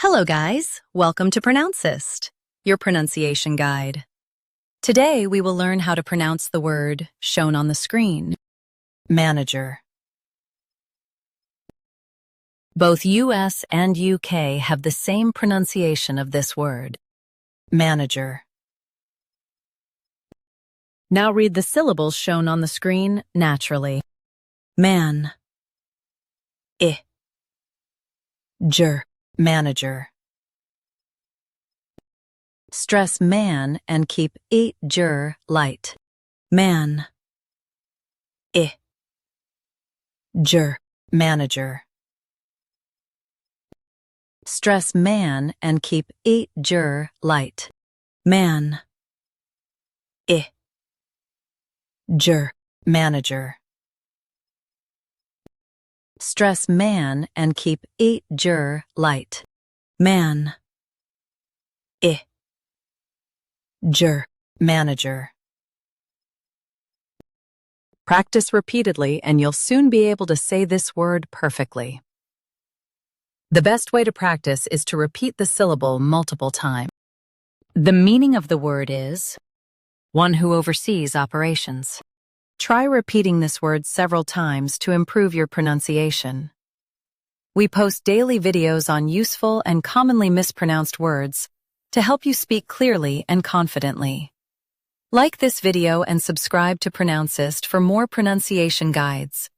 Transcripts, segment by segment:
Hello guys, welcome to Pronouncist, your pronunciation guide. Today we will learn how to pronounce the word shown on the screen, manager. Both US and UK have the same pronunciation of this word, manager. Now read the syllables shown on the screen naturally. Man, ger, manager. Stress man and keep ger light. Man, ger, manager. Stress man and keep ger light. Man, ger, manager. Stress man and keep ger light. Man, ger, manager. Practice repeatedly and you'll soon be able to say this word perfectly. The best way to practice is to repeat the syllable multiple times. The meaning of the word is one who oversees operations. Try repeating this word several times to improve your pronunciation. We post daily videos on useful and commonly mispronounced words to help you speak clearly and confidently. Like this video and subscribe to Pronouncist for more pronunciation guides.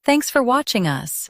Thanks for watching us.